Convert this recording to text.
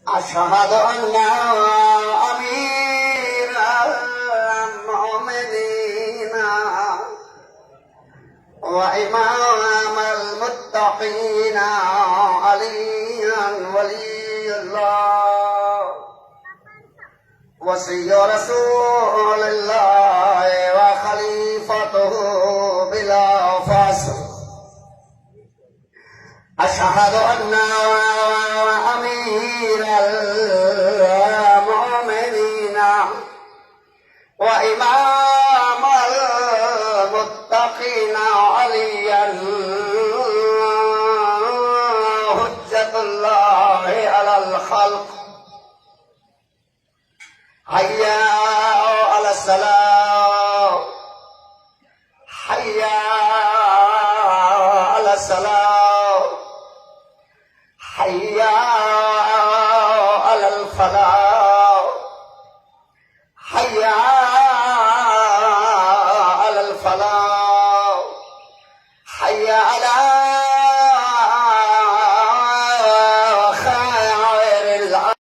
أشهد أن أمير المؤمنين وإمام المتقين عليا ولي الله وصي رسول الله وخليفته بلا فصل. أشهد أن أمير المؤمنين وإمام المتقين عليا حجة الله على الخلق. حيا على السلام، حيا على السلام، حيا